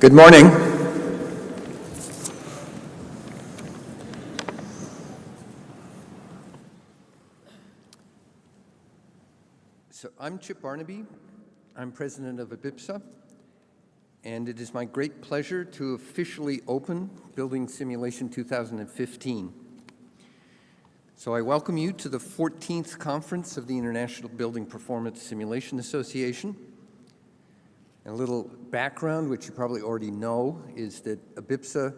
Good morning. So I'm Chip Barnaby. I'm president of IBIPSA, and it is my great pleasure to officially open Building Simulation 2015. So I welcome you to the 14th conference of the International Building Performance Simulation Association. And a little background, which you probably already know, is that IBIPSA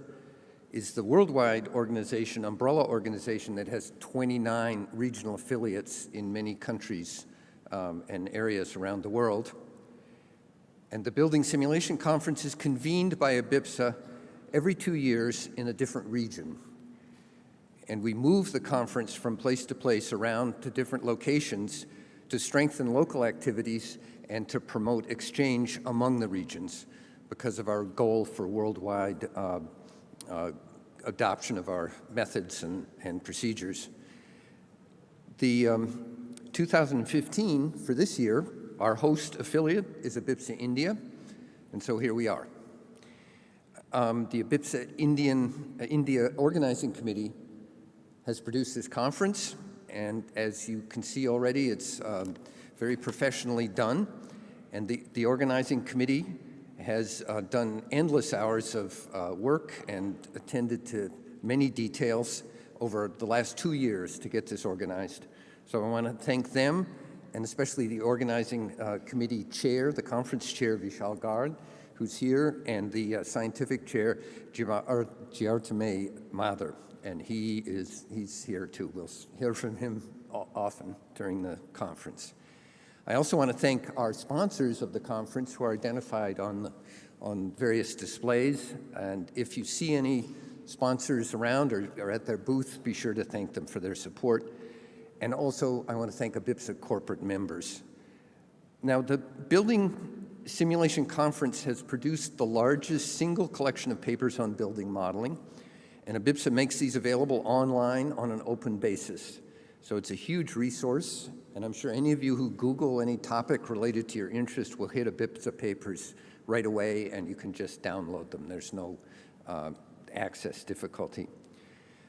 is the worldwide organization, umbrella organization that has 29 regional affiliates in many countries and areas around the world. And the Building Simulation Conference is convened by IBIPSA every 2 years in a different region. And we move the conference from place to place around to different locations to strengthen local activities and to promote exchange among the regions because of our goal for worldwide adoption of our methods and procedures. The 2015, for this year, our host affiliate is IBIPSA India, and so here we are. The IBIPSA India Organizing Committee has produced this conference, and as you can see already, it's very professionally done, and the organizing committee has done endless hours of work and attended to many details over the last 2 years to get this organized. So I want to thank them, and especially the organizing committee chair, the conference chair, Vishal Garg, who's here, and the scientific chair, Jyartame Mather, and he's here too. We'll hear from him often during the conference. I also want to thank our sponsors of the conference who are identified on various displays, and if you see any sponsors around or at their booth, be sure to thank them for their support. And also, I want to thank IBIPSA corporate members. Now, the Building Simulation Conference has produced the largest single collection of papers on building modeling, and IBIPSA makes these available online on an open basis. So it's a huge resource, and I'm sure any of you who Google any topic related to your interest will hit IBIPSA papers right away, and you can just download them. There's no access difficulty.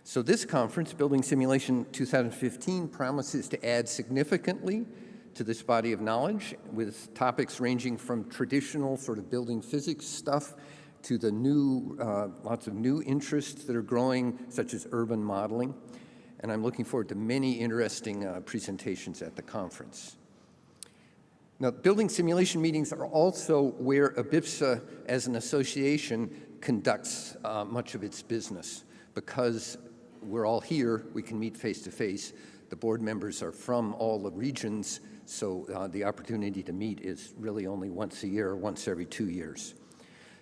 So this conference, Building Simulation 2015, promises to add significantly to this body of knowledge with topics ranging from traditional sort of building physics stuff to the new, lots of new interests that are growing, such as urban modeling. And I'm looking forward to many interesting presentations at the conference. Now, building simulation meetings are also where IBIPSA, as an association, conducts much of its business. Because we're all here, we can meet face-to-face. The board members are from all the regions, so the opportunity to meet is really only once a year or once every 2 years.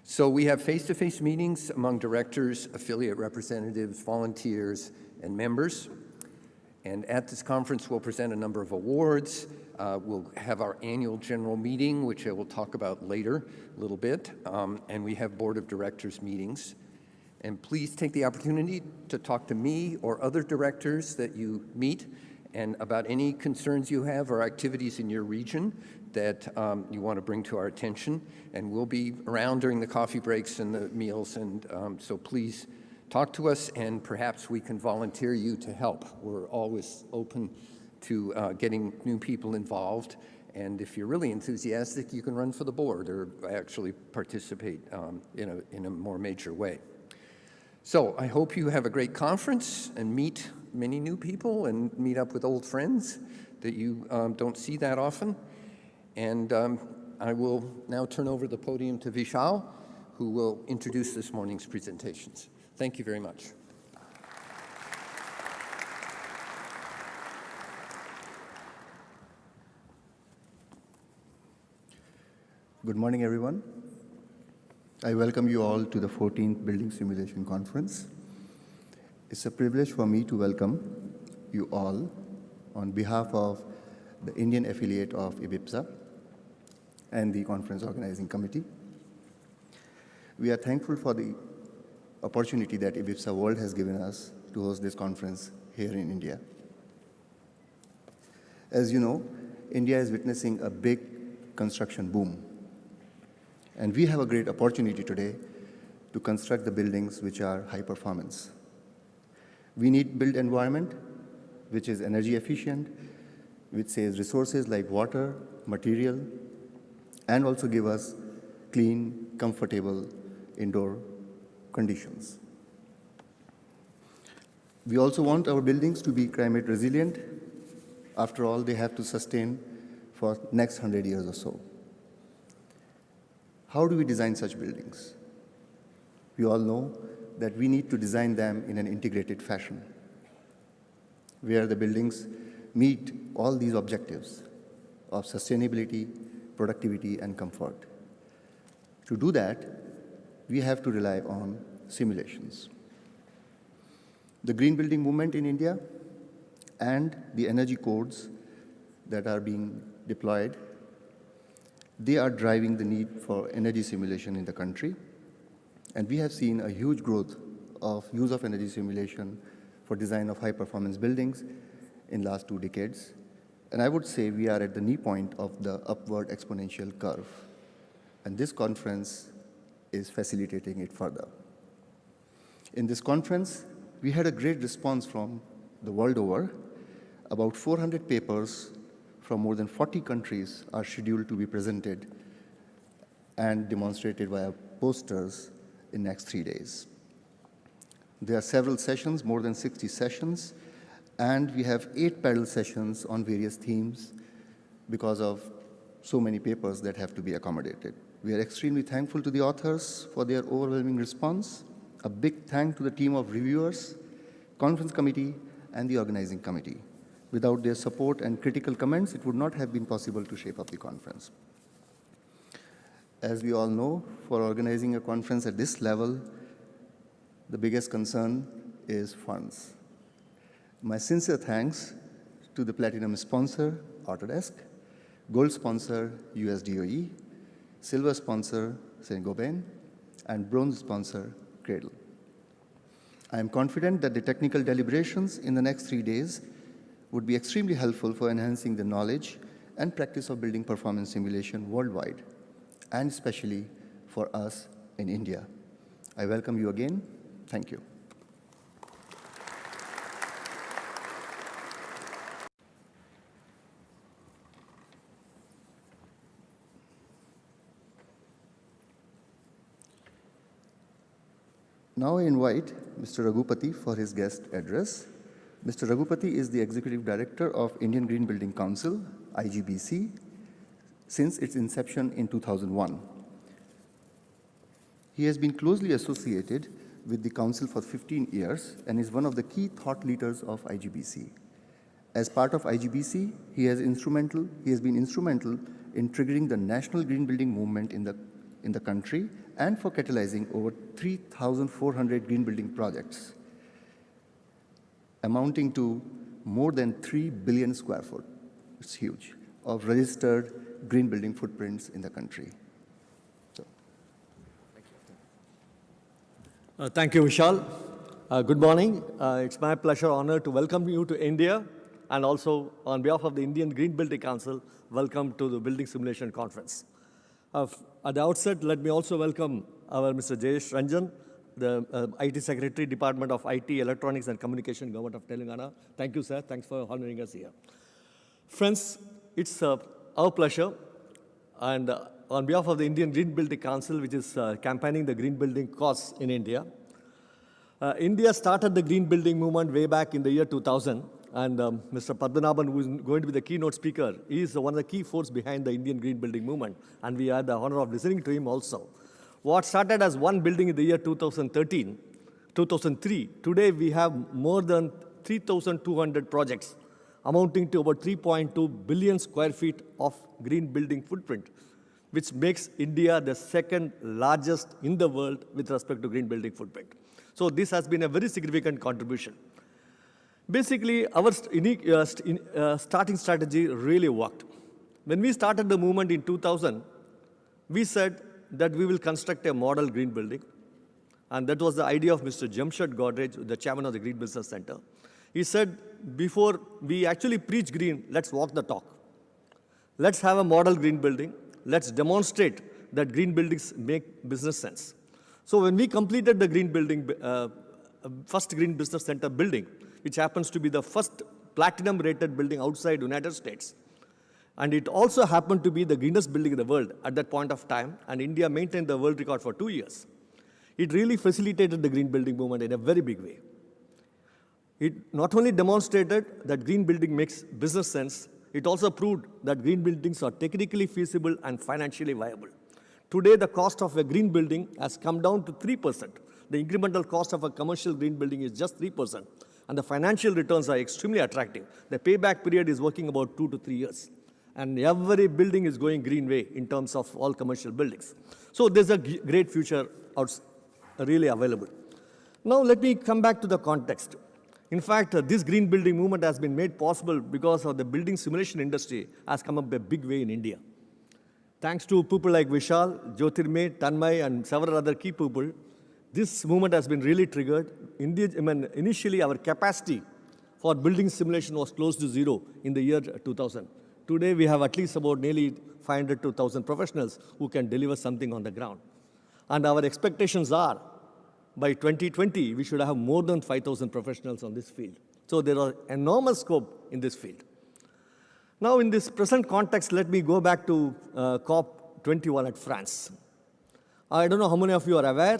So we have face-to-face meetings among directors, affiliate representatives, volunteers, and members. And at this conference, we'll present a number of awards. We'll have our annual general meeting, which I will talk about later a little bit. And we have board of directors meetings. And please take the opportunity to talk to me or other directors that you meet and about any concerns you have or activities in your region that you want to bring to our attention. And we'll be around during the coffee breaks and the meals, and so please talk to us, and perhaps we can volunteer you to help. We're always open to getting new people involved, and if you're really enthusiastic, you can run for the board or actually participate in a more major way. So I hope you have a great conference and meet many new people and meet up with old friends that you don't see that often. And I will now turn over the podium to Vishal, who will introduce this morning's presentations. Thank you very much. Good morning, everyone. I welcome you all to the 14th Building Simulation Conference. It's a privilege for me to welcome you all on behalf of the Indian affiliate of IBIPSA and the conference organizing committee. We are thankful for the opportunity that IBIPSA World has given us to host this conference here in India. As you know, India is witnessing a big construction boom. And we have a great opportunity today to construct the buildings which are high performance. We need built environment which is energy efficient, which saves resources like water, material, and also give us clean, comfortable indoor conditions. We also want our buildings to be climate resilient. After all, they have to sustain for next 100 years or so. How do we design such buildings? We all know that we need to design them in an integrated fashion, where the buildings meet all these objectives of sustainability, productivity, and comfort. To do that, we have to rely on simulations. The green building movement in India and the energy codes that are being deployed, they are driving the need for energy simulation in the country. And we have seen a huge growth of use of energy simulation for design of high-performance buildings in last 2 decades. And I would say we are at the knee point of the upward exponential curve. And this conference is facilitating it further. In this conference, we had a great response from the world over. About 400 papers from more than 40 countries are scheduled to be presented and demonstrated via posters in next 3 days. There are several sessions, more than 60 sessions, and we have 8 parallel sessions on various themes because of so many papers that have to be accommodated. We are extremely thankful to the authors for their overwhelming response. A big thank to the team of reviewers, conference committee, and the organizing committee. Without their support and critical comments, it would not have been possible to shape up the conference. As we all know, for organizing a conference at this level, the biggest concern is funds. My sincere thanks to the platinum sponsor, Autodesk, gold sponsor, USDOE, silver sponsor, Saint-Gobain, and bronze sponsor, Cradle. I am confident that the technical deliberations in the next 3 days would be extremely helpful for enhancing the knowledge and practice of building performance simulation worldwide, and especially for us in India. I welcome you again. Thank you. Now I invite Mr. Raghupati for his guest address. Mr. Raghupati is the Executive Director of Indian Green Building Council, IGBC, since its inception in 2001. He has been closely associated with the Council for 15 years and is one of the key thought leaders of IGBC. As part of IGBC, he has been instrumental in triggering the national green building movement in the country and for catalyzing over 3,400 green building projects, amounting to more than 3 billion square foot, it's huge, of registered green building footprints in the country. Thank you, Vishal. Good morning. It's my pleasure, honor to welcome you to India, and also on behalf of the Indian Green Building Council, welcome to the Building Simulation Conference. At the outset, let me also welcome our Mr. Jayesh Ranjan, the IT Secretary, Department of IT, Electronics and Communication, Government of Telangana. Thank you, sir. Thanks for honoring us here. Friends, it's our pleasure, and on behalf of the Indian Green Building Council, which is campaigning the green building cause in India. India started the green building movement way back in the year 2000, and Mr. Padmanabhan, who is going to be the keynote speaker, is one of the key forces behind the Indian green building movement, and we had the honor of listening to him also. What started as one building in the year 2003, today we have more than 3,200 projects, amounting to about 3.2 billion square feet of green building footprint, which makes India the second largest in the world with respect to green building footprint. So this has been a very significant contribution. Basically, our starting strategy really worked. When we started the movement in 2000, we said that we will construct a model green building. And that was the idea of Mr. Jamshed Godrej, the chairman of the Green Business Center. He said, before we actually preach green, let's walk the talk. Let's have a model green building. Let's demonstrate that green buildings make business sense. So when we completed the green building, first green business center building, which happens to be the first platinum rated building outside United States, and it also happened to be the greenest building in the world at that point of time, and India maintained the world record for 2 years. It really facilitated the green building movement in a very big way. It not only demonstrated that green building makes business sense, it also proved that green buildings are technically feasible and financially viable. Today, the cost of a green building has come down to 3%. The incremental cost of a commercial green building is just 3%, and the financial returns are extremely attractive. The payback period is working about 2 to 3 years, and every building is going green way in terms of all commercial buildings. So there's a great future really available. Now let me come back to the context. In fact, this green building movement has been made possible because of the building simulation industry has come up a big way in India. Thanks to people like Vishal, Jyotirmay, Tanmay, and several other key people, this movement has been really triggered. Initially, our capacity for building simulation was close to zero in the year 2000. Today, we have at least about nearly 500 to 1,000 professionals who can deliver something on the ground. And our expectations are, by 2020, we should have more than 5,000 professionals on this field. So there are enormous scope in this field. Now, in this present context, let me go back to COP21 at France. I don't know how many of you are aware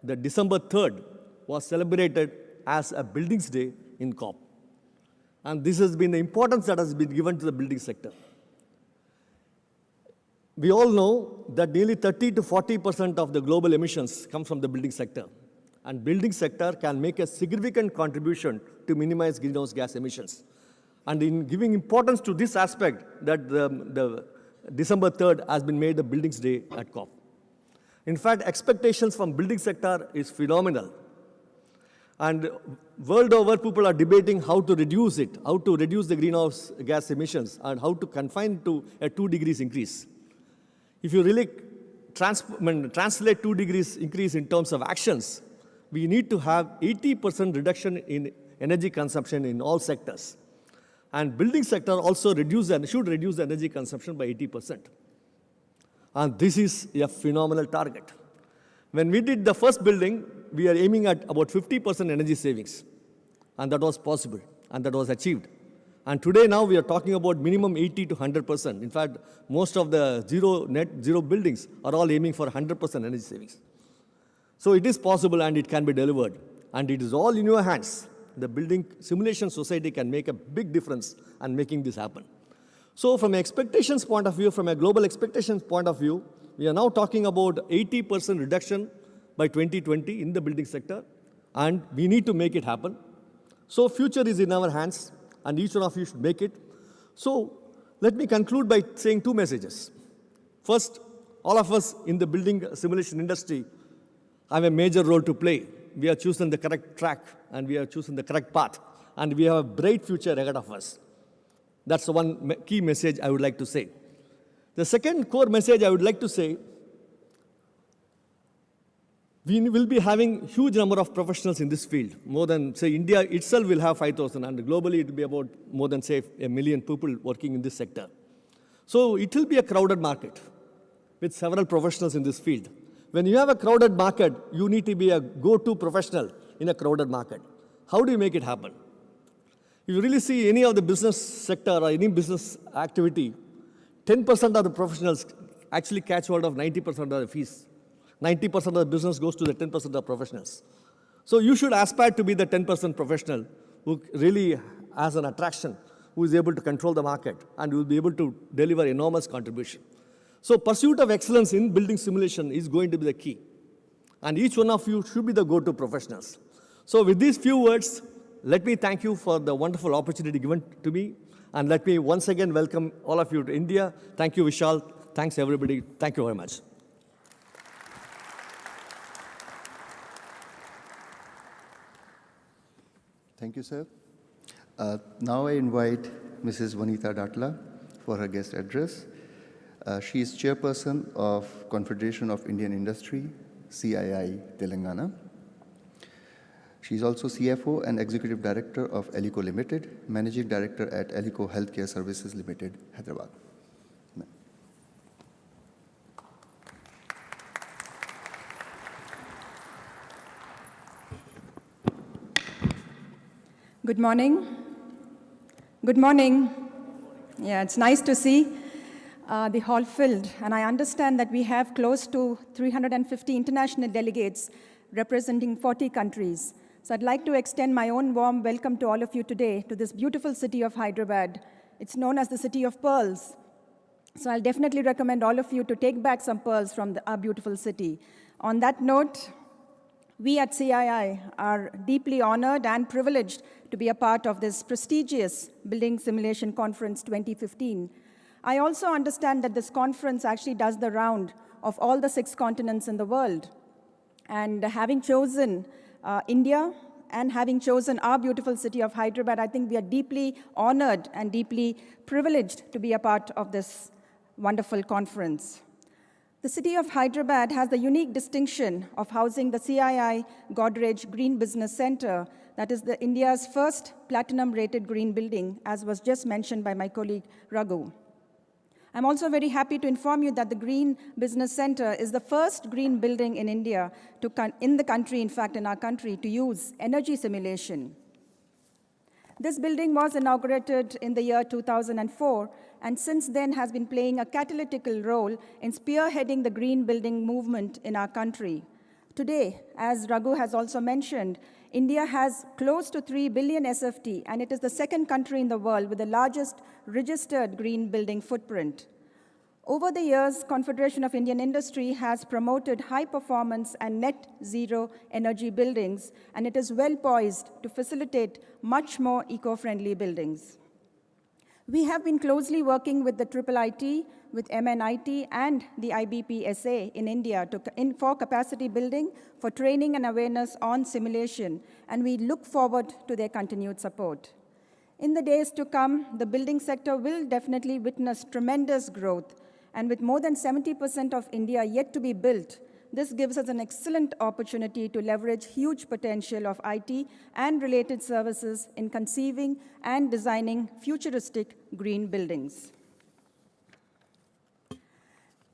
that December 3rd was celebrated as a Buildings Day in COP. And this has been the importance that has been given to the building sector. We all know that nearly 30 to 40% of the global emissions come from the building sector. And building sector can make a significant contribution to minimize greenhouse gas emissions. And in giving importance to this aspect, that the December 3rd has been made the Buildings Day at COP. In fact, expectations from building sector is phenomenal. And world over, people are debating how to reduce it, how to reduce the greenhouse gas emissions, and how to confine to a 2 degrees increase. If you really translate 2 degrees increase in terms of actions, we need to have 80% reduction in energy consumption in all sectors. And building sector also should reduce the energy consumption by 80%. And this is a phenomenal target. When we did the first building, we are aiming at about 50% energy savings. And that was possible, and that was achieved. And today now we are talking about minimum 80 to 100%. In fact, most of the net zero buildings are all aiming for 100% energy savings. So it is possible and it can be delivered. And it is all in your hands. The building simulation society can make a big difference in making this happen. So from an expectations point of view, from a global expectations point of view, we are now talking about 80% reduction by 2020 in the building sector. And we need to make it happen. So future is in our hands. And each one of you should make it. So let me conclude by saying 2 messages. First, all of us in the building simulation industry have a major role to play. We have chosen the correct track, and we have chosen the correct path, and we have a bright future ahead of us. That's the one key message I would like to say. The second core message I would like to say, we will be having huge number of professionals in this field. More than, say, India itself will have 5,000, and globally it will be about more than, say, 1 million people working in this sector. So it will be a crowded market with several professionals in this field. When you have a crowded market, you need to be a go-to professional in a crowded market. How do you make it happen? If you really see any of the business sector or any business activity, 10% of the professionals actually catch hold of 90% of the fees. 90% of the business goes to the 10% of the professionals. So you should aspire to be the 10% professional who really has an attraction, who is able to control the market, and will be able to deliver enormous contribution. So pursuit of excellence in building simulation is going to be the key. And each one of you should be the go-to professionals. So with these few words, let me thank you for the wonderful opportunity given to me. And let me once again welcome all of you to India. Thank you, Vishal. Thanks, everybody. Thank you very much. Thank you, sir. Now I invite Mrs. Vanita Datla for her guest address. She is chairperson of Confederation of Indian Industry, CII, Telangana. She is also CFO and Executive Director of Alico Limited, Managing Director at Alico Healthcare Services Limited, Hyderabad. Good morning. Good morning. Yeah, it's nice to see the hall filled, and I understand that we have close to 350 international delegates representing 40 countries. So I'd like to extend my own warm welcome to all of you today to this beautiful city of Hyderabad. It's known as the City of Pearls. So I'll definitely recommend all of you to take back some pearls from our beautiful city. On that note, we at CII are deeply honored and privileged to be a part of this prestigious Building Simulation Conference 2015. I also understand that this conference actually does the round of all the 6 continents in the world. And having chosen India and having chosen our beautiful city of Hyderabad, I think we are deeply honored and deeply privileged to be a part of this wonderful conference. The city of Hyderabad has the unique distinction of housing the CII Godrej Green Business Center, that is India's first platinum-rated green building, as was just mentioned by my colleague Raghu. I'm also very happy to inform you that the Green Business Center is the first green building in India, in our country, to use energy simulation. This building was inaugurated in the year 2004, and since then has been playing a catalytical role in spearheading the green building movement in our country. Today, as Raghu has also mentioned, India has close to 3 billion SFT, and it is the second country in the world with the largest registered green building footprint. Over the years, Confederation of Indian Industry has promoted high performance and net zero energy buildings, and it is well poised to facilitate much more eco-friendly buildings. We have been closely working with the IIIT, with MNIT, and the IBPSA in India for capacity building, for training and awareness on simulation, and we look forward to their continued support. In the days to come, the building sector will definitely witness tremendous growth, and with more than 70% of India yet to be built, this gives us an excellent opportunity to leverage huge potential of IT and related services in conceiving and designing futuristic green buildings.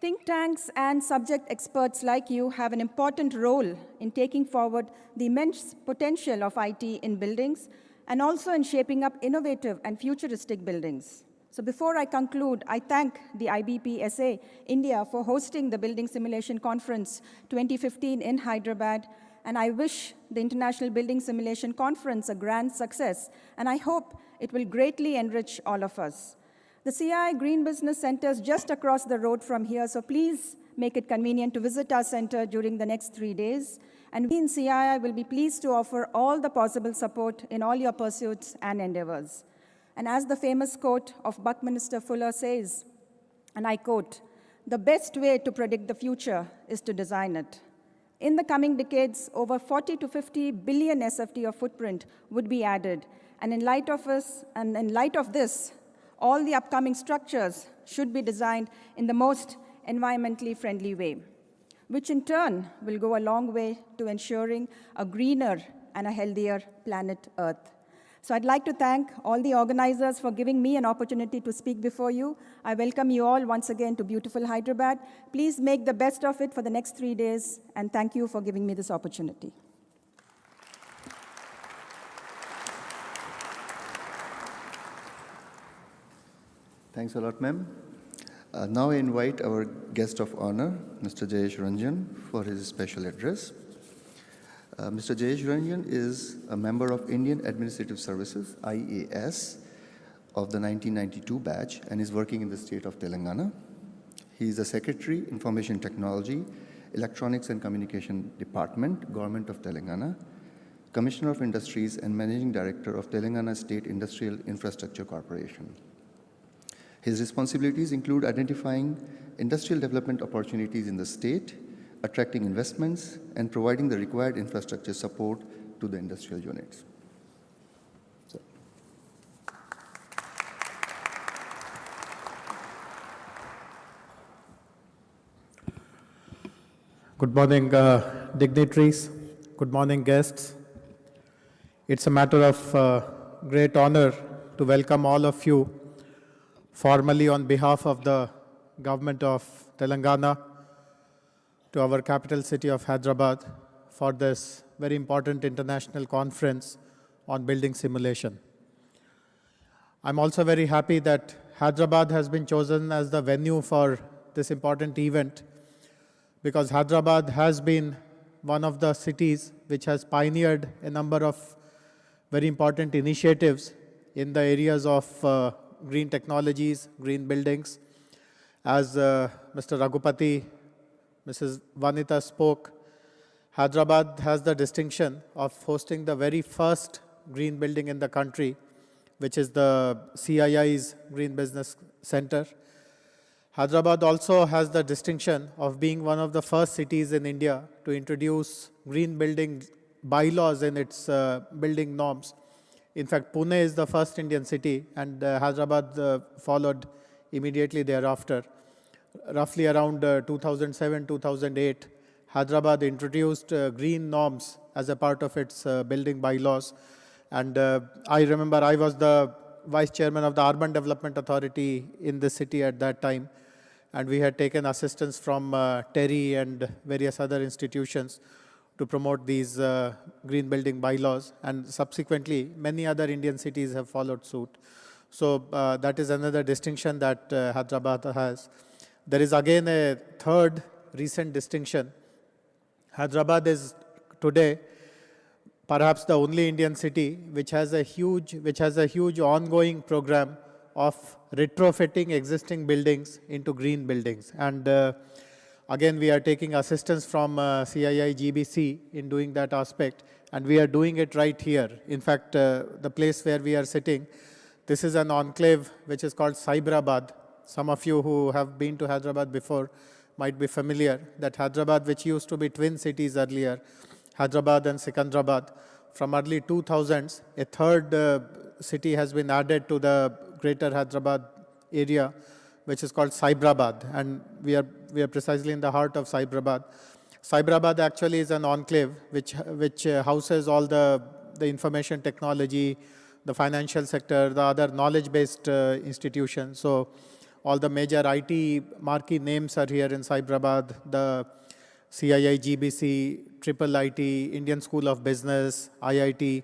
Think tanks and subject experts like you have an important role in taking forward the immense potential of IT in buildings and also in shaping up innovative and futuristic buildings. So before I conclude, I thank the IBPSA India for hosting the Building Simulation Conference 2015 in Hyderabad, and I wish the International Building Simulation Conference a grand success, and I hope it will greatly enrich all of us. The CII Green Business Center is just across the road from here, so please make it convenient to visit our center during the next 3 days, and we in CII will be pleased to offer all the possible support in all your pursuits and endeavors. And as the famous quote of Buckminster Fuller says, and I quote, "The best way to predict the future is to design it." In the coming decades, over 40 to 50 billion SFT of footprint would be added. And in light of this, all the upcoming structures should be designed in the most environmentally friendly way, which in turn will go a long way to ensuring a greener and a healthier planet Earth. So I'd like to thank all the organizers for giving me an opportunity to speak before you. I welcome you all once again to beautiful Hyderabad. Please make the best of it for the next 3 days, and thank you for giving me this opportunity. Thanks a lot, ma'am. Now I invite our guest of honor, Mr. Jayesh Ranjan, for his special address. Mr. Jayesh Ranjan is a member of Indian Administrative Services, IAS, of the 1992 batch and is working in the state of Telangana. He is the Secretary, Information Technology, Electronics and Communication Department, Government of Telangana, Commissioner of Industries and Managing Director of Telangana State Industrial Infrastructure Corporation. His responsibilities include identifying industrial development opportunities in the state, attracting investments, and providing the required infrastructure support to the industrial units. Good morning, dignitaries. Good morning, guests. It's a matter of great honor to welcome all of you formally on behalf of the government of Telangana to our capital city of Hyderabad for this very important international conference on building simulation. I'm also very happy that Hyderabad has been chosen as the venue for this important event, because Hyderabad has been one of the cities which has pioneered a number of very important initiatives in the areas of green technologies, green buildings. As Mr. Raghupati, Mrs. Vanita spoke, Hyderabad has the distinction of hosting the very first green building in the country, which is the CII's Green Business Center. Hyderabad also has the distinction of being one of the first cities in India to introduce green building bylaws in its building norms. In fact, Pune is the first Indian city, and Hyderabad followed immediately thereafter. Roughly around 2007, 2008, Hyderabad introduced green norms as a part of its building bylaws. And I remember I was the vice chairman of the Urban Development Authority in the city at that time. And we had taken assistance from TERI and various other institutions to promote these green building bylaws. And subsequently, many other Indian cities have followed suit. So that is another distinction that Hyderabad has. There is again a third recent distinction. Hyderabad is today perhaps the only Indian city which has a huge ongoing program of retrofitting existing buildings into green buildings. And again, we are taking assistance from CII GBC in doing that aspect, and we are doing it right here. In fact, the place where we are sitting, this is an enclave which is called Cyberabad. Some of you who have been to Hyderabad before might be familiar that Hyderabad, which used to be twin cities earlier, Hyderabad and Secunderabad, from early 2000s, a third city has been added to the greater Hyderabad area, which is called Cyberabad, and we are precisely in the heart of Cyberabad. Cyberabad actually is an enclave which houses all the information technology, the financial sector, the other knowledge-based institutions. So all the major IT marquee names are here in Cyberabad, the CII, GBC, Triple IT, Indian School of Business, IIT,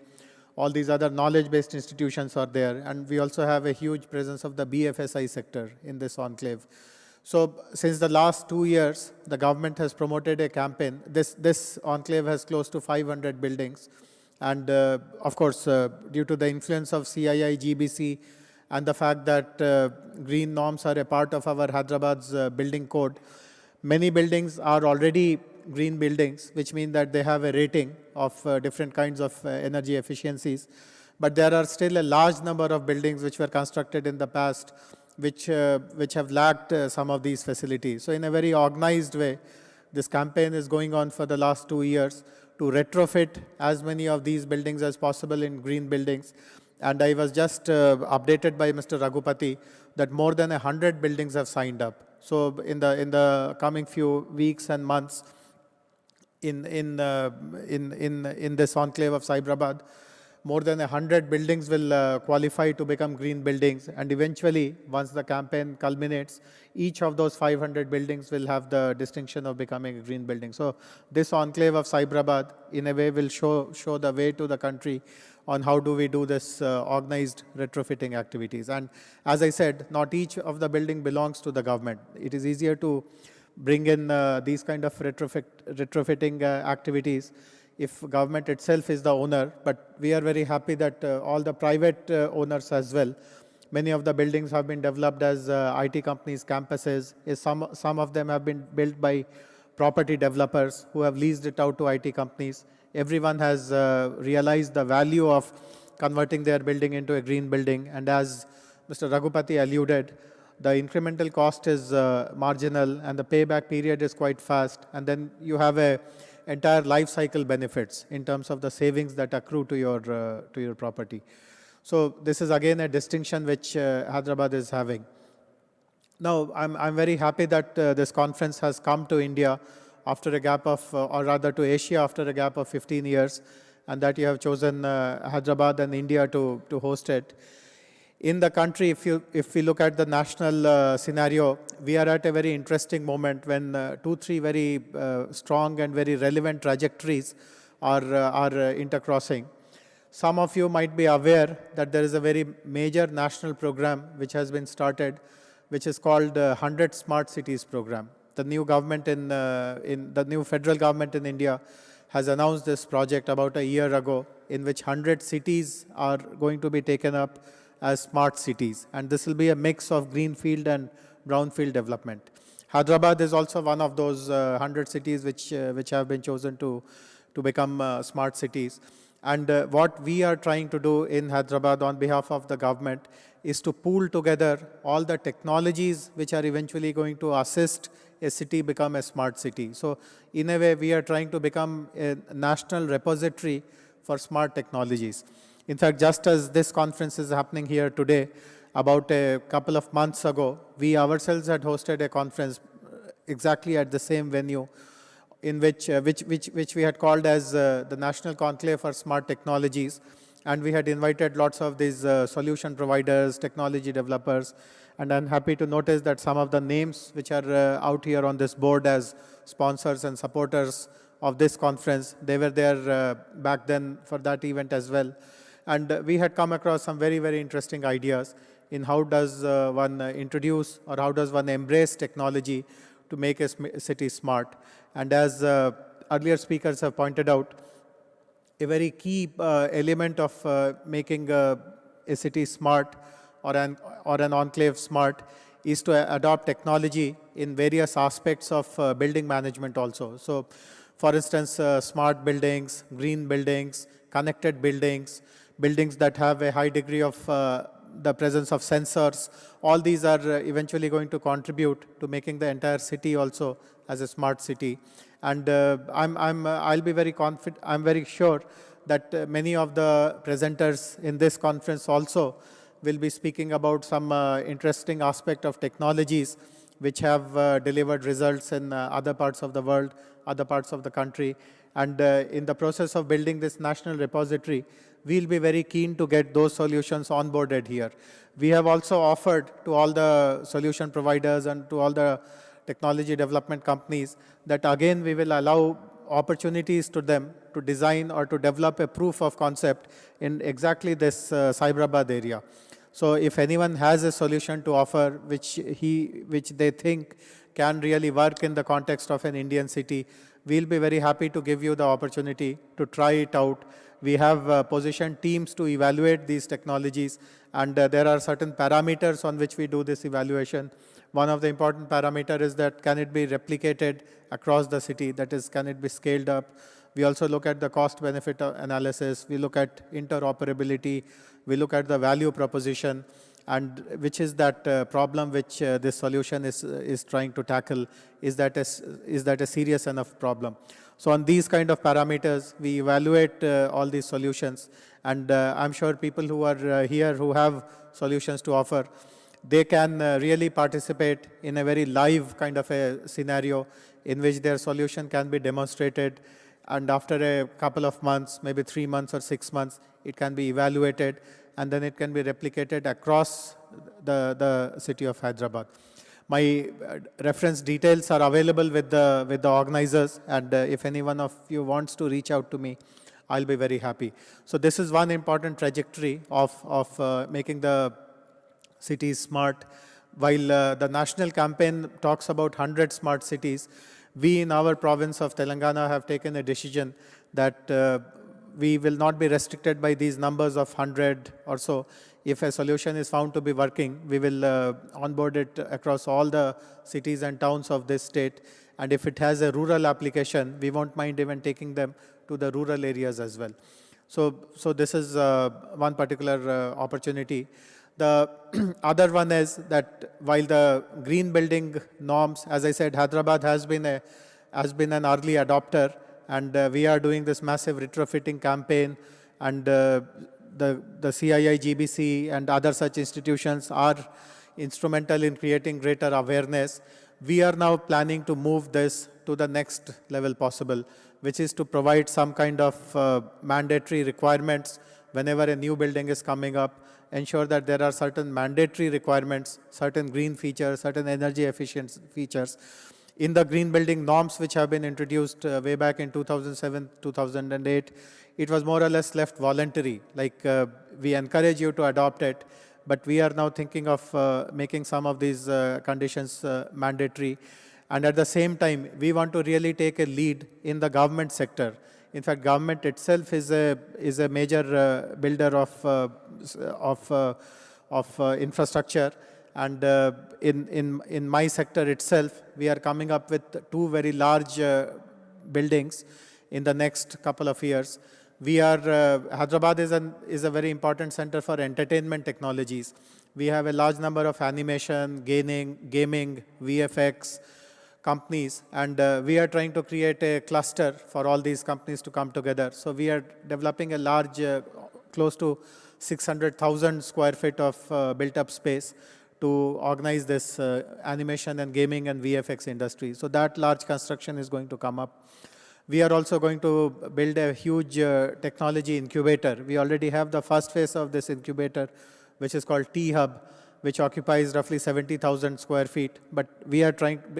all these other knowledge-based institutions are there. And we also have a huge presence of the BFSI sector in this enclave. So since the last 2 years, the government has promoted a campaign. This enclave has close to 500 buildings. And of course, due to the influence of CII, GBC, and the fact that green norms are a part of our Hyderabad's building code, many buildings are already green buildings, which mean that they have a rating of different kinds of energy efficiencies. But there are still a large number of buildings which were constructed in the past, which have lacked some of these facilities. So in a very organized way, this campaign is going on for the last 2 years to retrofit as many of these buildings as possible in green buildings. And I was just updated by Mr. Raghupati that more than 100 buildings have signed up. So in the coming few weeks and months, in this enclave of Cyberabad, more than 100 buildings will qualify to become green buildings. And eventually, once the campaign culminates, each of those 500 buildings will have the distinction of becoming a green building. So this enclave of Cyberabad, in a way, will show the way to the country on how do we do this organized retrofitting activities. And as I said, not each of the building belongs to the government. It is easier to bring in these kind of retrofitting activities if government itself is the owner. But we are very happy that all the private owners as well. Many of the buildings have been developed as IT companies' campuses. Some of them have been built by property developers who have leased it out to IT companies. Everyone has realized the value of converting their building into a green building. And as Mr. Raghupati alluded, the incremental cost is marginal and the payback period is quite fast. And then you have a entire life cycle benefits in terms of the savings that accrue to your property. So this is again a distinction which Hyderabad is having. Now, I'm very happy that this conference has come to India after a gap of, or rather to Asia after a gap of 15 years, and that you have chosen Hyderabad and India to host it. In the country, if we look at the national scenario, we are at a very interesting moment when 2-3 very strong and very relevant trajectories are intercrossing. Some of you might be aware that there is a very major national program which has been started, which is called 100 Smart Cities program. The new government in the new federal government in India has announced this project about a year ago, in which 100 cities are going to be taken up as smart cities. And this will be a mix of greenfield and brownfield development. Hyderabad is also one of those 100 cities which have been chosen to become smart cities. And what we are trying to do in Hyderabad on behalf of the government is to pool together all the technologies which are eventually going to assist a city become a smart city. So in a way, we are trying to become a national repository for smart technologies. In fact, just as this conference is happening here today, about a couple of months ago, we ourselves had hosted a conference exactly at the same venue, in which we had called as the National Conclave for Smart Technologies. And we had invited lots of these solution providers, technology developers. And I'm happy to notice that some of the names which are out here on this board as sponsors and supporters of this conference, they were there back then for that event as well. And we had come across some very, very interesting ideas in how does one introduce or how does one embrace technology to make a city smart. And as earlier speakers have pointed out, a very key element of making a city smart or an enclave smart is to adopt technology in various aspects of building management also. So, for instance, smart buildings, green buildings, connected buildings, buildings that have a high degree of the presence of sensors, all these are eventually going to contribute to making the entire city also as a smart city. And I'll be very confident, I'm very sure that many of the presenters in this conference also will be speaking about some interesting aspect of technologies which have delivered results in other parts of the world, other parts of the country. And in the process of building this national repository, we'll be very keen to get those solutions onboarded here. We have also offered to all the solution providers and to all the technology development companies that again we will allow opportunities to them to design or to develop a proof of concept in exactly this Cyberabad area. So if anyone has a solution to offer which they think can really work in the context of an Indian city, we'll be very happy to give you the opportunity to try it out. We have positioned teams to evaluate these technologies, and there are certain parameters on which we do this evaluation. One of the important parameters is that can it be replicated across the city, that is, can it be scaled up. We also look at the cost-benefit analysis, we look at interoperability, we look at the value proposition, and which is that problem which this solution is trying to tackle. Is that a serious enough problem? So on these kind of parameters, we evaluate all these solutions, and I'm sure people who are here who have solutions to offer, they can really participate in a very live kind of a scenario in which their solution can be demonstrated, and after a couple of months, maybe 3 months or 6 months, it can be evaluated, and then it can be replicated across the city of Hyderabad. My reference details are available with the organizers, and if any one of you wants to reach out to me, I'll be very happy. So this is one important trajectory of making the cities smart. While the national campaign talks about 100 smart cities, we in our province of Telangana have taken a decision that we will not be restricted by these numbers of 100 or so. If a solution is found to be working, we will onboard it across all the cities and towns of this state. And if it has a rural application, we won't mind even taking them to the rural areas as well. So this is one particular opportunity. The other one is that while the green building norms, as I said, Hyderabad has been an early adopter, and we are doing this massive retrofitting campaign, and the CII, GBC, and other such institutions are instrumental in creating greater awareness. We are now planning to move this to the next level possible, which is to provide some kind of mandatory requirements whenever a new building is coming up, ensure that there are certain mandatory requirements, certain green features, certain energy efficient features. in the green building norms which have been introduced way back in 2007, 2008, it was more or less left voluntary. Like we encourage you to adopt it, but we are now thinking of making some of these conditions mandatory. And at the same time, we want to really take a lead in the government sector. In fact, government itself is a major builder of infrastructure. And in my sector itself, we are coming up with 2 very large buildings in the next couple of years. We are Hyderabad is a very important center for entertainment technologies. We have a large number of animation, gaming, VFX companies, and we are trying to create a cluster for all these companies to come together. So we are developing a large, close to 600,000 square feet of built-up space to organize this animation and gaming and VFX industry. So that large construction is going to come up. We are also going to build a huge technology incubator. We already have the first phase of this incubator, which is called T-Hub, which occupies roughly 70,000 square feet. But we are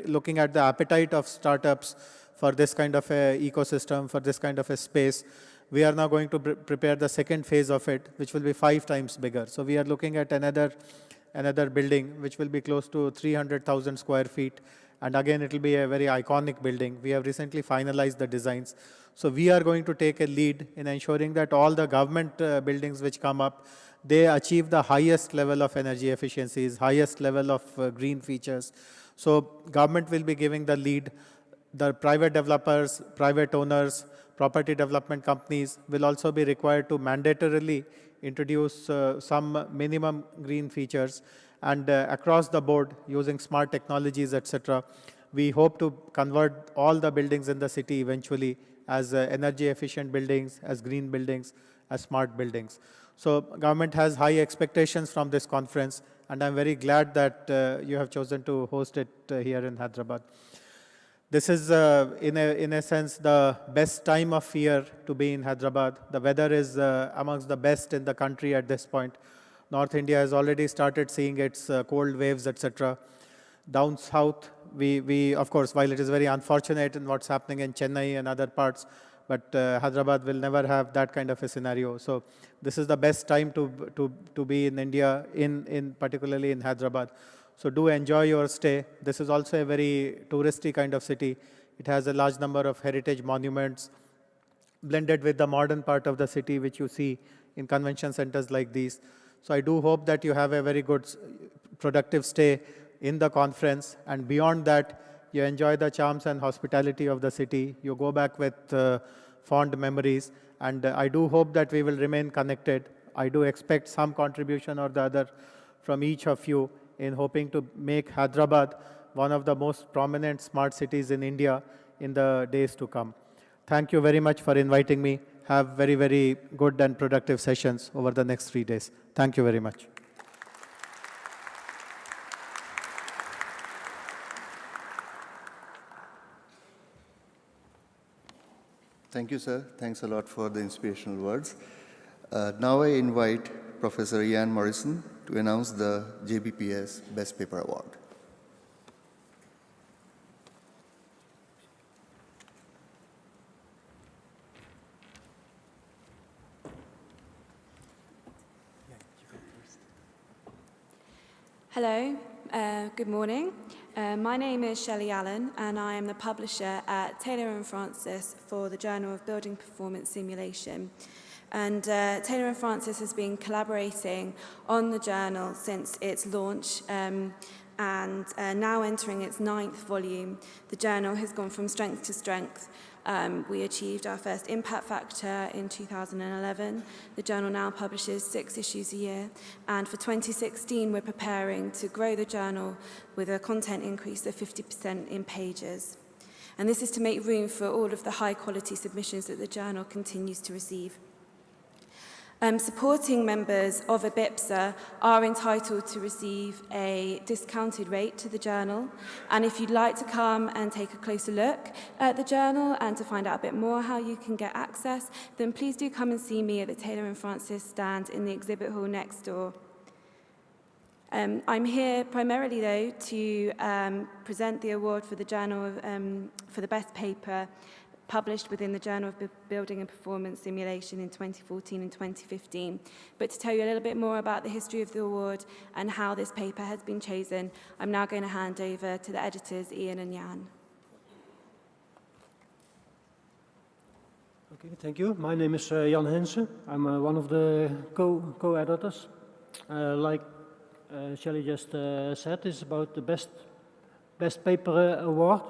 looking at the appetite of startups for this kind of a ecosystem, for this kind of a space. We are now going to prepare the second phase of it, which will be 5 times bigger. So we are looking at another building, which will be close to 300,000 square feet. And again, it will be a very iconic building. We have recently finalized the designs. So we are going to take a lead in ensuring that all the government buildings which come up, they achieve the highest level of energy efficiencies, highest level of green features. So government will be giving the lead. The private developers, private owners, property development companies will also be required to mandatorily introduce some minimum green features. And across the board, using smart technologies, etc., we hope to convert all the buildings in the city eventually as energy efficient buildings, as green buildings, as smart buildings. So government has high expectations from this conference, and I'm very glad that you have chosen to host it here in Hyderabad. This is, in a sense, the best time of year to be in Hyderabad. The weather is amongst the best in the country at this point. North India has already started seeing its cold waves, etc. Down south, we of course, while it is very unfortunate in what's happening in Chennai and other parts, but Hyderabad will never have that kind of a scenario. So this is the best time to be in India, particularly in Hyderabad. So do enjoy your stay. This is also a very touristy kind of city. It has a large number of heritage monuments blended with the modern part of the city, which you see in convention centers like these. So I do hope that you have a very good, productive stay in the conference, and beyond that, you enjoy the charms and hospitality of the city. You go back with fond memories, and I do hope that we will remain connected. I do expect some contribution or the other from each of you in hoping to make Hyderabad one of the most prominent smart cities in India in the days to come. Thank you very much for inviting me. Have very, very good and productive sessions over the next 3 days. Thank you very much. Thank you, sir. Thanks a lot for the inspirational words. Now I invite Professor Ian Morrison to announce the JBPS Best Paper Award. Hello, good morning. My name is Shelley Allen, and I am the publisher at Taylor & Francis for the Journal of Building Performance Simulation. And Taylor & Francis has been collaborating on the journal since its launch, and now entering its 9th volume. The journal has gone from strength to strength. We achieved our first impact factor in 2011. The journal now publishes 6 issues a year. And for 2016, we're preparing to grow the journal with a content increase of 50% in pages. And this is to make room for all of the high-quality submissions that the journal continues to receive. Supporting members of ABIPSA are entitled to receive a discounted rate to the journal. And if you'd like to come and take a closer look at the journal and to find out a bit more how you can get access, then please do come and see me at the Taylor & Francis stand in the exhibit hall next door. I'm here primarily, though, to present the award for the Journal of, for the best paper published within the Journal of Building and Performance Simulation in 2014 and 2015. But to tell you a little bit more about the history of the award and how this paper has been chosen, I'm now going to hand over to the editors, Ian and Jan. Okay, thank you. My name is Jan Hensen. I'm one of the co-editors. Like Shelley just said, it's about the best paper award.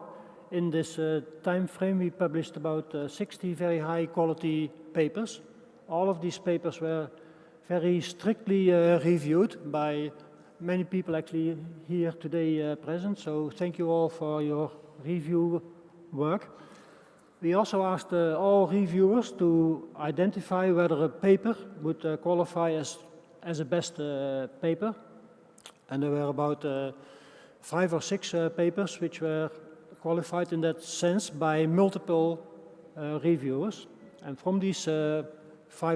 In this time frame, we published about 60 very high quality papers. All of these papers were very strictly reviewed by many people actually here today present. So thank you all for your review work. We also asked all reviewers to identify whether a paper would qualify as a best paper. And there were about 5 or 6 papers which were qualified in that sense by multiple reviewers. And from these 5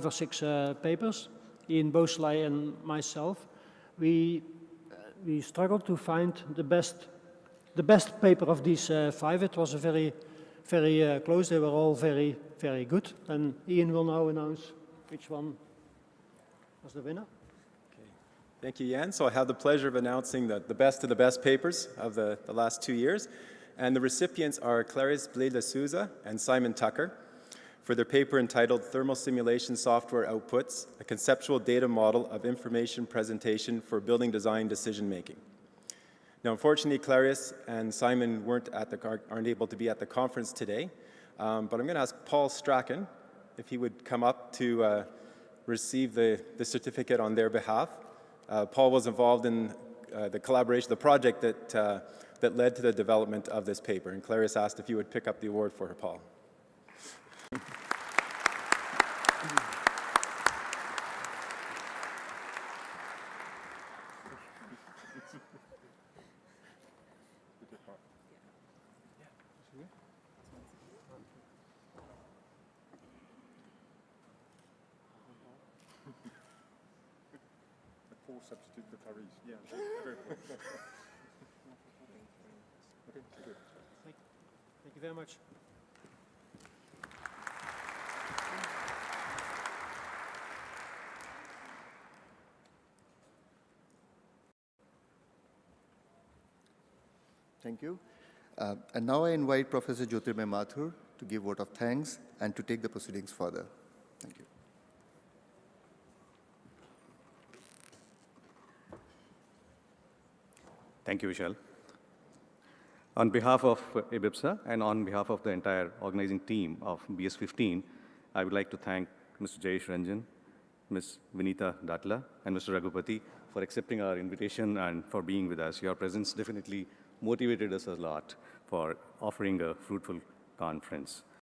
or 6 papers, Ian Bosley and myself, we struggled to find the best paper of these 5. It was a very close. They were all very good. And Ian will now announce which one was the winner. Thank you, Jan. So I have the pleasure of announcing the best of the best papers of the last 2 years. And the recipients are Clarice Blais-de Souza and Simon Tucker for their paper entitled Thermal Simulation Software Outputs, a Conceptual Data Model of Information Presentation for Building Design Decision Making. Now, unfortunately, Clarice and Simon aren't able to be at the conference today, but I'm going to ask Paul Strachan if he would come up to receive the certificate on their behalf. Paul was involved in the project that led to the development of this paper. And Clarice asked if you would pick up the award for her, Paul. Substitute for Clarice. Yeah, very cool. Okay, good. Thank you very much. Thank you. And now I invite Professor Jyotirmay Mathur to give vote of thanks and to take the proceedings further. Thank you. Thank you, Vishal. On behalf of IBIPSA and on behalf of the entire organizing team of BS15, I would like to thank Mr. Jayesh Ranjan, Ms. Vinita Datla, and Mr. Raghupati for accepting our invitation and for being with us. Your presence definitely motivated us a lot for offering a fruitful conference.